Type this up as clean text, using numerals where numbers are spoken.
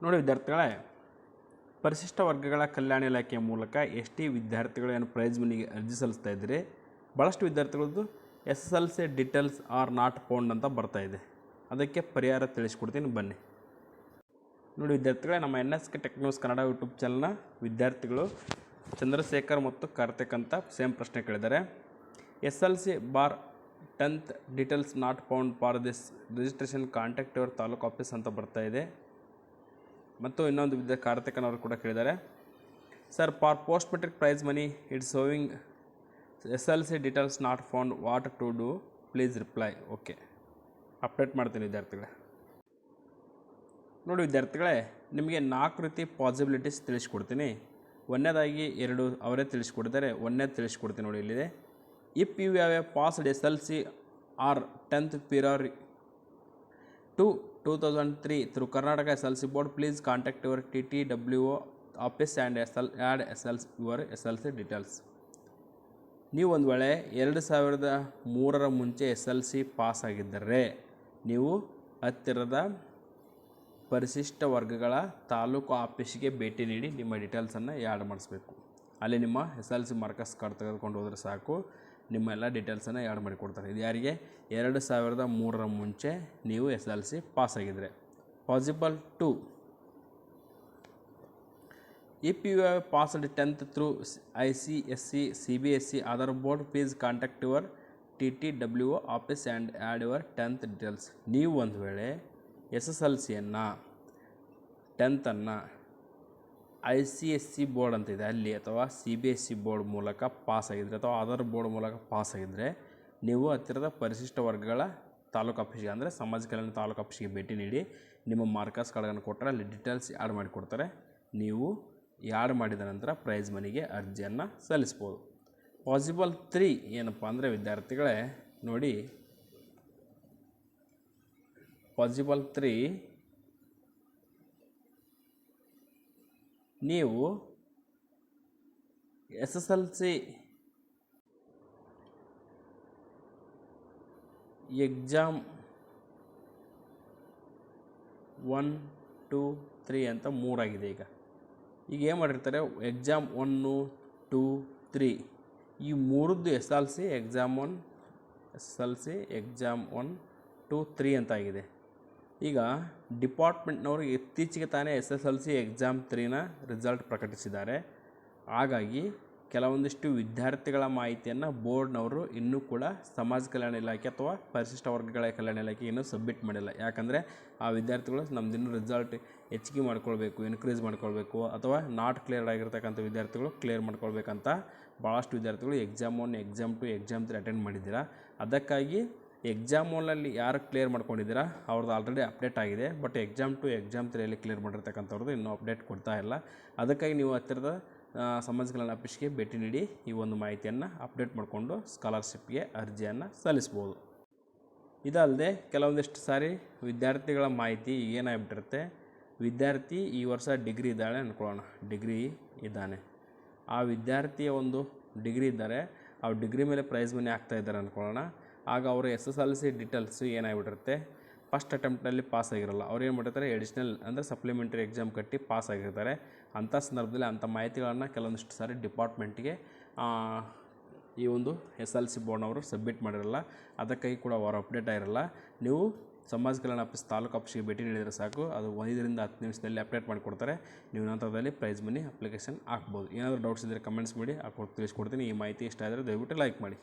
ನೋಡಿ ವಿದ್ಯಾರ್ಥಿಗಳೇ, ಪರಿಶಿಷ್ಟ ವರ್ಗಗಳ ಕಲ್ಯಾಣ ಇಲಾಖೆಯ ಮೂಲಕ ST ವಿದ್ಯಾರ್ಥಿಗಳು ಏನು ಪ್ರೈಸ್ ಮನಿಗೆ ಅರ್ಜಿ ಸಲ್ಲಿಸ್ತಾ ಇದ್ದರೆ ಭಾಳಷ್ಟು ವಿದ್ಯಾರ್ಥಿಗಳದ್ದು SSLC details R not found ಅಂತ ಬರ್ತಾ ಇದೆ. ಅದಕ್ಕೆ ಪರಿಹಾರ ತಿಳಿಸ್ಕೊಡ್ತೀನಿ ಬನ್ನಿ. ನೋಡಿ ವಿದ್ಯಾರ್ಥಿಗಳೇ, ನಮ್ಮ NSK tech news Kannada YouTube ಚಾನಲ್ನ ವಿದ್ಯಾರ್ಥಿಗಳು ಚಂದ್ರಶೇಖರ್ ಮತ್ತು ಕಾರ್ತಿಕ್ ಅಂತ ಸೇಮ್ ಪ್ರಶ್ನೆ ಕೇಳಿದ್ದಾರೆ. SLC bar 10th details not found for this registration contact your taluk office ಅಂತ ಬರ್ತಾ ಇದೆ. ಮತ್ತು ಇನ್ನೊಂದು ಕಾರ್ತಿಕನವರು ಕೂಡ ಕೇಳಿದ್ದಾರೆ, sir for post metric prize money it's showing SLC details not found, what to do please reply. Okay, update ಮಾಡ್ತೀನಿ ವಿದ್ಯಾರ್ಥಿಗಳೇ. ನೋಡಿ ವಿದ್ಯಾರ್ಥಿಗಳೇ, ನಿಮಗೆ 4 ರೀತಿ ಪಾಸಿಬಿಲಿಟೀಸ್ ತಿಳಿಸ್ಕೊಡ್ತೀನಿ. ಒಂದನೇದಾಗಿ 2 ಅವರೇ ತಿಳಿಸ್ಕೊಡ್ತಾರೆ, ಒಂದನೇದು ತಿಳಿಸ್ಕೊಡ್ತೀನಿ. ನೋಡಿ ಇಲ್ಲಿದೆ, if you have a passed SLC or 10th period to 2003 through Karnataka SLC board, please contact your TTWO office and add your SLC details. ನೀವು ಒಂದು ವೇಳೆ 2003 ಮುಂಚೆ SLC ಪಾಸ್ ಆಗಿದ್ದರೆ ನೀವು ಹತ್ತಿರದ ಪರಿಶಿಷ್ಟ ವರ್ಗಗಳ ತಾಲೂಕು ಆಫೀಸಿಗೆ ಭೇಟಿ ನೀಡಿ ನಿಮ್ಮ ಡೀಟೇಲ್ಸನ್ನು ಆ್ಯಡ್ ಮಾಡಿಸ್ಬೇಕು. ಅಲ್ಲಿ ನಿಮ್ಮ SLC ಮಾರ್ಕಸ್ ಕಾರ್ಡ್ ತೆಗೆದುಕೊಂಡು ಹೋದರೆ ಸಾಕು, ನಿಮ್ಮ ಎಲ್ಲ ಡೀಟೇಲ್ಸನ್ನು ಆ್ಯಡ್ ಮಾಡಿಕೊಡ್ತಾರೆ. ಇದು ಯಾರಿಗೆ? 2003 ಮುಂಚೆ ನೀವು SLC ಪಾಸ್ ಆಗಿದ್ದರೆ. Possible 2, if you have passed 10th through ICSC CBSE other board, please contact your TTWO office and add your 10th details. ನೀವು ಒಂದು ವೇಳೆ SSLCಯನ್ನು 10th ICSC ಬೋರ್ಡ್ ಅಂತಿದೆ ಅಲ್ಲಿ ಅಥವಾ CBSE ಬೋರ್ಡ್ ಮೂಲಕ ಪಾಸ್ ಆಗಿದ್ದರೆ ಅಥವಾ ಅದರ್ ಬೋರ್ಡ್ ಮೂಲಕ ಪಾಸ್ ಆಗಿದ್ದರೆ ನೀವು ಹತ್ತಿರದ ಪರಿಶಿಷ್ಟ ವರ್ಗಗಳ ತಾಲೂಕು ಆಫೀಸಿಗೆ ಅಂದರೆ ಸಮಾಜ ಕಲ್ಯಾಣ ತಾಲೂಕು ಆಫೀಸಿಗೆ ಭೇಟಿ ನೀಡಿ ನಿಮ್ಮ ಮಾರ್ಕಸ್ ಕಾರ್ಡನ್ನು ಕೊಟ್ಟರೆ ಅಲ್ಲಿ ಡೀಟೇಲ್ಸ್ ಆ್ಯಡ್ ಮಾಡಿಕೊಡ್ತಾರೆ. ನೀವು ಆ್ಯಡ್ ಮಾಡಿದ ನಂತರ ಪ್ರೈಸ್ ಮನಿಗೆ ಅರ್ಜಿಯನ್ನು ಸಲ್ಲಿಸ್ಬೋದು. ಪಾಸಿಬಲ್ 3 ಏನಪ್ಪ ಅಂದರೆ ವಿದ್ಯಾರ್ಥಿಗಳೇ, ನೋಡಿ ಪಾಸಿಬಲ್ 3, ನೀವು SSLC ಎಕ್ಸಾಮ್ 1, 2, 3 ಅಂತ 3 ಆಗಿದೆ. ಈಗ ಏನು ಮಾಡಿರ್ತಾರೆ, ಎಕ್ಸಾಮ್ 1, 2, 3 ಈ 3ದ್ದು SLC ಎಕ್ಸಾಮ್ 1, SLC ಎಕ್ಸಾಮ್ 1, 2, 3 ಅಂತ ಆಗಿದೆ. ಈಗ ಡಿಪಾರ್ಟ್ಮೆಂಟ್ನವರು ಇತ್ತೀಚೆಗೆ ತಾನೇ SSLC ಎಕ್ಸಾಮ್ 3ನ ರಿಸಲ್ಟ್ ಪ್ರಕಟಿಸಿದ್ದಾರೆ. ಹಾಗಾಗಿ ಕೆಲವೊಂದಿಷ್ಟು ವಿದ್ಯಾರ್ಥಿಗಳ ಮಾಹಿತಿಯನ್ನು ಬೋರ್ಡ್ನವರು ಇನ್ನೂ ಕೂಡ ಸಮಾಜ ಕಲ್ಯಾಣ ಇಲಾಖೆ ಅಥವಾ ಪರಿಶಿಷ್ಟ ವರ್ಗಗಳ ಕಲ್ಯಾಣ ಇಲಾಖೆ ಇನ್ನೂ ಸಬ್ಮಿಟ್ ಮಾಡಿಲ್ಲ. ಯಾಕಂದರೆ ಆ ವಿದ್ಯಾರ್ಥಿಗಳು ನಮ್ಮದಿನ್ನೂ ರಿಸಲ್ಟ್ ಹೆಚ್ಚಿಗೆ ಮಾಡ್ಕೊಳ್ಬೇಕು, ಇನ್ಕ್ರೀಸ್ ಮಾಡ್ಕೊಳ್ಬೇಕು, ಅಥವಾ ನಾಟ್ ಕ್ಲಿಯರ್ ಆಗಿರ್ತಕ್ಕಂಥ ವಿದ್ಯಾರ್ಥಿಗಳು ಕ್ಲಿಯರ್ ಮಾಡ್ಕೊಳ್ಬೇಕಂತ ಭಾಳಷ್ಟು ವಿದ್ಯಾರ್ಥಿಗಳು ಎಕ್ಸಾಮ್ 1, ಎಕ್ಸಾಮ್ 2, ಎಕ್ಸಾಮ್ 3 ಅಟೆಂಡ್ ಮಾಡಿದ್ದೀರಾ. ಅದಕ್ಕಾಗಿ ಎಕ್ಸಾಮ್ 1ಅಲ್ಲಿ ಯಾರು ಕ್ಲಿಯರ್ ಮಾಡ್ಕೊಂಡಿದ್ದೀರಾ ಅವ್ರದ್ದು ಆಲ್ರೆಡಿ ಅಪ್ಡೇಟ್ ಆಗಿದೆ. ಬಟ್ ಎಕ್ಸಾಮ್ 2, ಎಕ್ಸಾಮ್ 3ಅಲ್ಲಿ ಕ್ಲಿಯರ್ ಮಾಡಿರ್ತಕ್ಕಂಥವ್ರದ್ದು ಇನ್ನೂ ಅಪ್ಡೇಟ್ ಕೊಡ್ತಾ ಇಲ್ಲ. ಅದಕ್ಕಾಗಿ ನೀವು ಹತ್ತಿರದ ಸಮಾಜ ಕಲ್ಯಾಣ ಆಫೀಸ್ಗೆ ಭೇಟಿ ನೀಡಿ ಈ ಒಂದು ಮಾಹಿತಿಯನ್ನು ಅಪ್ಡೇಟ್ ಮಾಡಿಕೊಂಡು ಸ್ಕಾಲರ್ಶಿಪ್ಗೆ ಅರ್ಜಿಯನ್ನು ಸಲ್ಲಿಸ್ಬೋದು. ಇದಲ್ಲದೆ ಕೆಲವೊಂದಿಷ್ಟು ಸಾರಿ ವಿದ್ಯಾರ್ಥಿಗಳ ಮಾಹಿತಿ ಏನಾಗ್ಬಿಟ್ಟಿರುತ್ತೆ, ವಿದ್ಯಾರ್ಥಿ ಈ ವರ್ಷ ಡಿಗ್ರಿ ಇದ್ದಾಳೆ ಅಂದ್ಕೊಳ್ಳೋಣ, ಡಿಗ್ರಿ ಇದ್ದಾನೆ, ಆ ವಿದ್ಯಾರ್ಥಿಯ ಒಂದು ಡಿಗ್ರಿ ಇದ್ದಾರೆ, ಆ ಡಿಗ್ರಿ ಮೇಲೆ ಪ್ರೈಸ್ ಮನಿ ಆಗ್ತಾ ಇದ್ದಾರೆ ಅಂದ್ಕೊಳ್ಳೋಣ. ಆಗ ಅವರು SSLC ಡೀಟೇಲ್ಸು ಏನಾಗ್ಬಿಟ್ಟಿರುತ್ತೆ, ಫಸ್ಟ್ ಅಟೆಂಪ್ಟಲ್ಲಿ ಪಾಸ್ ಆಗಿರೋಲ್ಲ, ಅವ್ರು ಏನು ಮಾಡಿರ್ತಾರೆ ಎಡಿಷ್ನಲ್ ಅಂದರೆ ಸಪ್ಲಿಮೆಂಟರಿ ಎಕ್ಸಾಮ್ ಕಟ್ಟಿ ಪಾಸ್ ಆಗಿರ್ತಾರೆ. ಅಂಥ ಸಂದರ್ಭದಲ್ಲಿ ಅಂಥ ಮಾಹಿತಿಗಳನ್ನು ಕೆಲವೊಂದಿಷ್ಟು ಸಾರಿ ಡಿಪಾರ್ಟ್ಮೆಂಟ್ಗೆ ಈ ಒಂದು SLC ಬೋರ್ಡ್ನವರು ಸಬ್ಮಿಟ್ ಮಾಡಿರಲ್ಲ. ಅದಕ್ಕಾಗಿ ಕೂಡ ಅವರು ಅಪ್ಡೇಟ್ ಆಗಿರಲ್ಲ. ನೀವು ಸಮಾಜ ಕಲ್ಯಾಣ ಆಫೀಸ್ ತಾಲೂಕು ಆಫೀಸಿಗೆ ಭೇಟಿ ನೀಡಿದರೆ ಸಾಕು, ಅದು 5ರಿಂದ 10 ನಿಮಿಷದಲ್ಲಿ ಅಪ್ಡೇಟ್ ಮಾಡಿಕೊಡ್ತಾರೆ. ನೀವು ನಂತರದಲ್ಲಿ ಪ್ರೈಸ್ ಮನಿ ಅಪ್ಲಿಕೇಶನ್ ಹಾಕ್ಬೋದು. ಏನಾದರೂ ಡೌಟ್ಸ್ ಇದ್ದರೆ ಕಮೆಂಟ್ಸ್ ಮಾಡಿ ತಿಳಿಸ್ಕೊಡ್ತೀನಿ. ಈ ಮಾಹಿತಿ ಇಷ್ಟ ಆದರೆ ದಯವಿಟ್ಟು ಲೈಕ್ ಮಾಡಿ.